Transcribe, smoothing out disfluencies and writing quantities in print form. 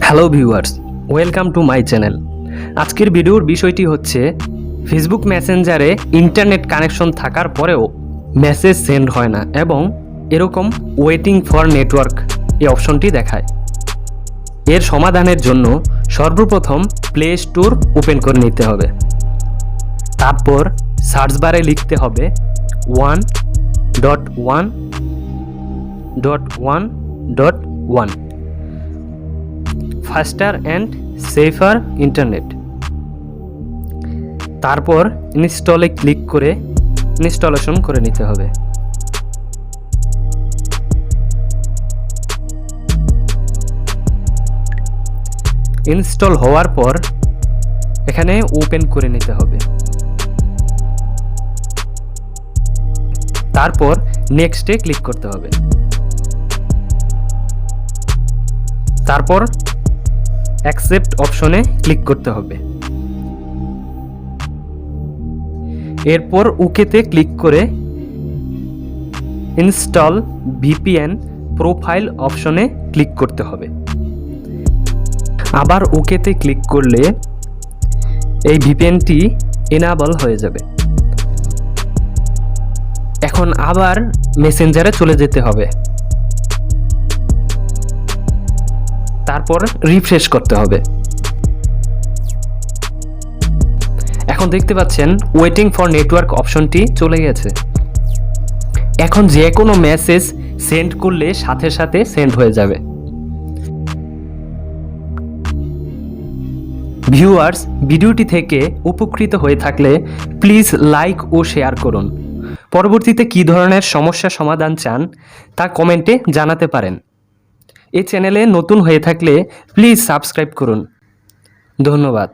Hello viewers, welcome to my channel. আজকের ভিডিওর বিষয়টি হচ্ছে ফেসবুক মেসেঞ্জারে ইন্টারনেট কানেকশন থাকার পরেও মেসেজ সেন্ড হয় না এবং এরকম ওয়েটিং ফর নেটওয়ার্ক এই অপশনটি দেখায়। এর সমাধানের জন্য সর্বপ্রথম প্লে স্টোর ওপেন করে নিতে হবে। তারপর সার্চ বারে লিখতে হবে 1.1.1.1 ফাস্টার অ্যান্ড সেফার ইন্টারনেট। তারপর ইনস্টলে ক্লিক করে ইনস্টলেশন করে নিতে হবে। ইনস্টল হওয়ার পর এখানে ওপেন করে নিতে হবে। তারপর নেক্সটে ক্লিক করতে হবে। তারপর অ্যাকসেপ্ট অপশনে ক্লিক করতে হবে। এরপর ওকেতে ক্লিক করে ইনস্টল ভিপিএন প্রোফাইল অপশনে ক্লিক করতে হবে। আবার ওকেতে ক্লিক করলে এই ভিপিএনটি এনাবল হয়ে যাবে। এখন আবার মেসেঞ্জারে চলে যেতে হবে। তারপর রিফ্রেশ করতে হবে। এখন দেখতে পাচ্ছেন ওয়েটিং ফর নেটওয়ার্ক অপশনটি চলে গেছে। এখন যে কোনো মেসেজ সেন্ড করলে সাথে সাথে সেন্ড হয়ে যাবে। ভিউয়ার্স, ভিডিওটি থেকে উপকৃত হয়ে থাকলে প্লিজ লাইক ও শেয়ার করুন। পরবর্তীতে কী ধরনের সমস্যা সমাধান চান তা কমেন্টে জানাতে পারেন। এই চ্যানেলে নতুন হয়ে থাকলে প্লিজ সাবস্ক্রাইব করুন। ধন্যবাদ।